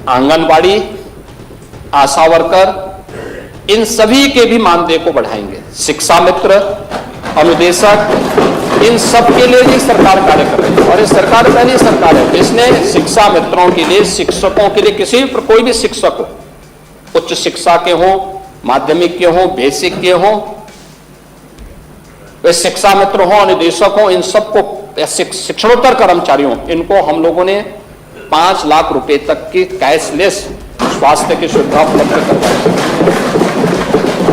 आंगनबाड़ी, आशा worker, इन सभी के भी मानदेय को बढ़ाएंगे। शिक्षा मित्र, अनुदेशक, इन सब के लिए भी सरकार कार्य कर रही है और ये सरकार पहली सरकार है जिसने शिक्षा मित्रों के लिए, शिक्षकों के लिए, किसी भी कोई भी शिक्षक हो, उच्च शिक्षा के हो, माध्यमिक के हो, बेसिक के हो, वे शिक्षा मित्र हो, अनुदेशक हो, इन सबको, शिक्षणोत्तर कर्मचारियों, इनको हम लोगों ने 5 लाख रुपए तक की कैशलेस स्वास्थ्य की सुविधा उपलब्ध करवाई।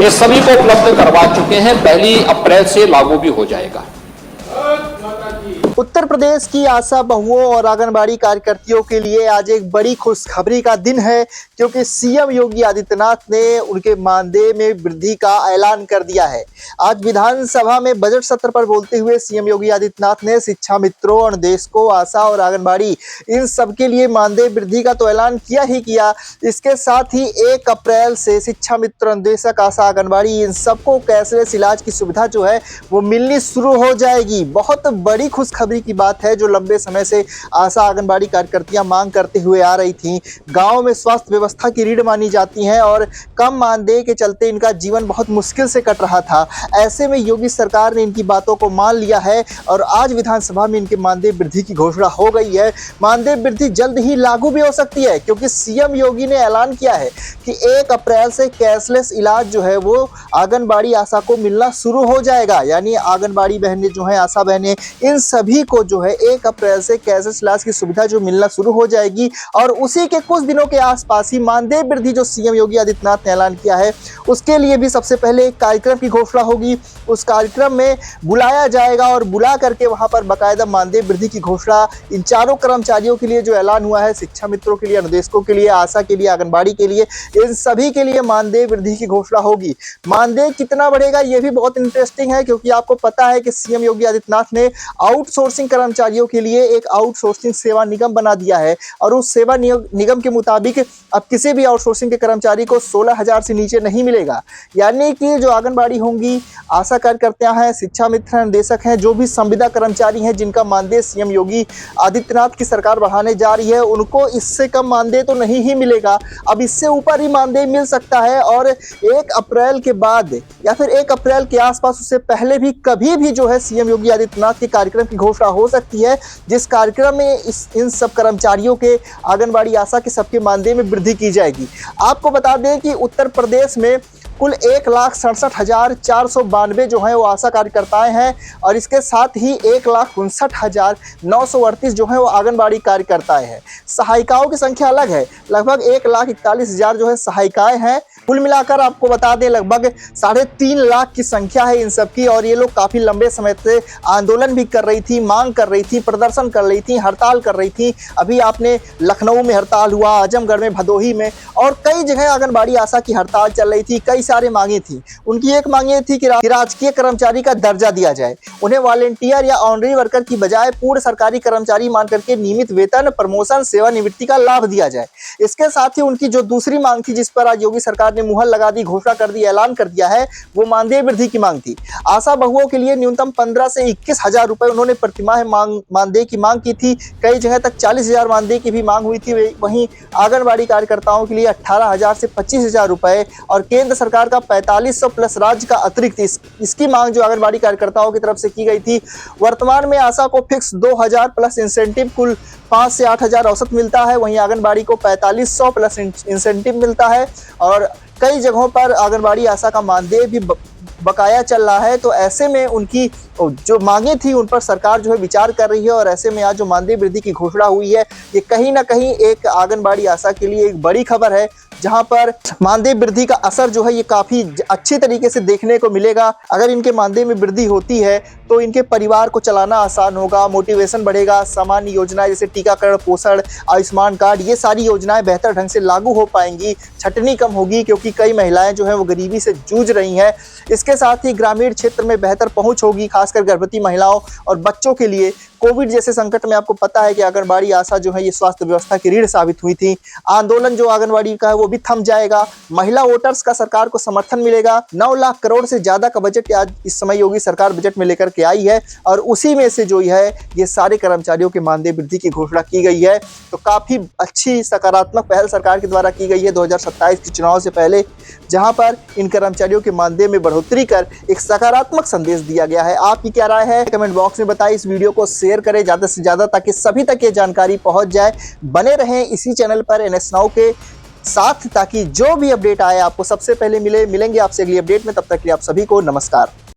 ये सभी को उपलब्ध करवा चुके हैं, 1 अप्रैल से लागू भी हो जाएगा। उत्तर प्रदेश की आशा बहुओं और आंगनबाड़ी कार्यकर्तियों के लिए आज एक बड़ी खुशखबरी का दिन है, क्योंकि सीएम योगी आदित्यनाथ ने उनके मानदेय में वृद्धि का ऐलान कर दिया है। आज विधानसभा में बजट सत्र पर बोलते हुए सीएम योगी आदित्यनाथ ने शिक्षा मित्रों, अनुदेशकों, आशा और आंगनबाड़ी, इन सबके लिए मानदेय वृद्धि का तो ऐलान किया ही किया, इसके साथ ही 1 अप्रैल से शिक्षा मित्र, अनुदेशक, आशा, आंगनबाड़ी, इन सबको कैशलेस इलाज की सुविधा जो है वो मिलनी शुरू हो जाएगी। बहुत बड़ी खुशखबरी की बात है, जो लंबे समय से आशा आंगनबाड़ी कार्यकर्तियां मांग करते हुए आ रही थीं। गांव में स्वास्थ्य व्यवस्था की रीढ़ मानी जाती हैं और कम मानदेय के चलते इनका जीवन बहुत मुश्किल से कट रहा था। ऐसे में योगी सरकार ने इनकी बातों को मान लिया है और आज विधानसभा में इनके मानदेय वृद्धि की घोषणा हो गई है। मानदेय वृद्धि जल्द ही लागू भी हो सकती है, क्योंकि सीएम योगी ने ऐलान किया है कि 1 अप्रैल से कैशलेस इलाज जो है वो आंगनबाड़ी, आशा को मिलना शुरू हो जाएगा। यानी आंगनबाड़ी बहनें जो हैं, आशा बहनें, इन सभी को जो है 1 अप्रैल से कैशलेस इलाज की सुविधा जो मिलना शुरू हो जाएगी। और उसी के कुछ दिनों के आसपास ही मानदेय वृद्धि जो सीएम योगी आदित्यनाथ ने ऐलान किया है, उसके लिए भी सबसे पहले एक कार्यक्रम की घोषणा होगी। उस कार्यक्रम में बुलाया जाएगा और बुला करके वहां पर बाकायदा मानदेय वृद्धि की घोषणा इन चारों कर्मचारियों के लिए जो ऐलान हुआ है, शिक्षा मित्रों के लिए, अनुदेशकों के लिए, आशा के लिए, आंगनबाड़ी के लिए, इन सभी के लिए मानदेय वृद्धि की घोषणा होगी। मानदेय कितना बढ़ेगा ये भी बहुत इंटरेस्टिंग है, क्योंकि आपको पता है कि सीएम योगी आदित्यनाथ ने आउटसोर्सिंग कर्मचारियों के लिए एक आउटसोर्सिंग सेवा निगम बना दिया है और उस सेवा निगम के मुताबिक अब किसी भी आउटसोर्सिंग के कर्मचारी को 16,000 से नीचे नहीं मिलेगा। यानी कि जो आंगनबाड़ी होंगी, आशा कार्यकर्ता हैं, शिक्षा मित्र हैं, निदेशक हैं, जो भी संविदा कर्मचारी हैं जिनका मानदेय सीएम योगी आदित्यनाथ की सरकार बढ़ाने जा रही है, उनको इससे कम मानदेय तो नहीं ही मिलेगा। अब इससे ऊपर ही मानदेय मिल सकता है और 1 अप्रैल के बाद या फिर 1 अप्रैल के आसपास, उससे पहले भी कभी भी जो है सीएम योगी आदित्यनाथ के कार्यक्रम की घोषणा हो सकती है, जिस कार्यक्रम में इन सब कर्मचारियों के, आंगनबाड़ी, आशा के सबके मानदेय में वृद्धि की जाएगी। आपको बता दें कि उत्तर प्रदेश में कुल 1,67,492 जो है वो आशा कार्यकर्ताएं हैं और इसके साथ ही 1,59,938 जो है वो आंगनबाड़ी कार्यकर्ताएं हैं। सहायिकाओं की संख्या अलग है, लगभग 1,41,000 जो है सहायिकाएं हैं। कुल मिलाकर आपको बता दें लगभग 3.5 लाख की संख्या है इन सब की और ये लोग काफ़ी लंबे समय से आंदोलन भी कर रही थी, मांग कर रही थी, प्रदर्शन कर रही थी, हड़ताल कर रही थी। अभी आपने लखनऊ में हड़ताल हुआ, आजमगढ़ में, भदोही में और कई जगह आंगनबाड़ी, आशा की हड़ताल चल रही थी। कई सारी मांगे थी। उनकी एक मांग ये थी कि राजकीय कर्मचारी का दर्जा दिया जाए, उन्हें वॉलंटियर या ऑनरी वर्कर की बजाय पूर्ण सरकारी कर्मचारी मान करके नियमित वेतन, प्रमोशन, सेवानिवृत्ति का लाभ दिया जाए। इसके साथ ही उनकी जो दूसरी मांग थी, जिस पर आज योगी सरकार ने मुहर लगा दी, घोषणा कर दी, ऐलान कर दिया है, वो मानदेय वृद्धि की मांग थी। आशा बहुओं के लिए न्यूनतम 15 से 21,000 रुपए उन्होंने प्रतिमाह मानदेय की मांग की थी। कई जगह तक 40,000 मानदेय की भी मांग हुई थी। वहीं आंगनबाड़ी कार्यकर्ताओं के लिए 18,000 से 25,000 रुपए और केंद्र सरकार का 4500 प्लस राज्य का अतिरिक्त इसकी मांग जो आंगनबाड़ी कार्यकर्ताओं की तरफ से की गई थी। वर्तमान में आशा को फिक्स 2,000 प्लस इंसेंटिव कुल 5 से 8,000 औसत मिलता है। वहीं आंगनबाड़ी को 4500 प्लस इंसेंटिव मिलता है और कई जगहों पर आंगनबाड़ी, आशा का मानदेय भी बकाया चल रहा है। तो ऐसे में उनकी जो मांगे थी उन पर सरकार जो है विचार कर रही है और ऐसे में आज जो मानदेय वृद्धि की घोषणा हुई है, ये कहीं ना कहीं एक आंगनबाड़ी, आशा के लिए एक बड़ी खबर है, जहां पर मानदेय वृद्धि का असर जो है ये काफी अच्छी तरीके से देखने को मिलेगा। अगर इनके मानदेय में वृद्धि होती है तो इनके परिवार को चलाना आसान होगा, मोटिवेशन बढ़ेगा, सामान्य योजनाएं जैसे टीकाकरण, पोषण, आयुष्मान कार्ड, ये सारी योजनाएं बेहतर ढंग से लागू हो पाएंगी, छटनी कम होगी, क्योंकि कई महिलाएं जो है वो गरीबी से जूझ रही हैं। इसके साथ ही ग्रामीण क्षेत्र में बेहतर पहुंच होगी, खासकर गर्भवती महिलाओं और बच्चों के लिए। कोविड जैसे संकट में आपको पता है कि आंगनबाड़ी आशा जो है ये स्वास्थ्य व्यवस्था की रीढ़ साबित हुई थी। आंदोलन जो आंगनबाड़ी का है वो भी थम जाएगा। महिला वोटर्स का सरकार को समर्थन मिलेगा। 9 लाख करोड़ से ज्यादा का बजट आज इस समय योगी सरकार बजट में लेकर के आई है और उसी में से जो है ये सारे कर्मचारियों के मानदेय वृद्धि की घोषणा की गई है। तो काफी अच्छी सकारात्मक पहल सरकार के द्वारा की गई है 2027 के चुनाव से पहले, जहां पर इन कर्मचारियों के मानदेय में बढ़ोतरी कर एक सकारात्मक संदेश दिया गया है। आपकी क्या राय है कमेंट बॉक्स में बताइए। इस वीडियो को शेयर करें ज्यादा से ज्यादा ताकि सभी तक ये जानकारी पहुंच जाए। बने रहें इसी चैनल पर NS Now के साथ ताकि जो भी अपडेट आए आपको सबसे पहले मिलेंगे आपसे अगली अपडेट में। तब तक के लिए आप सभी को नमस्कार।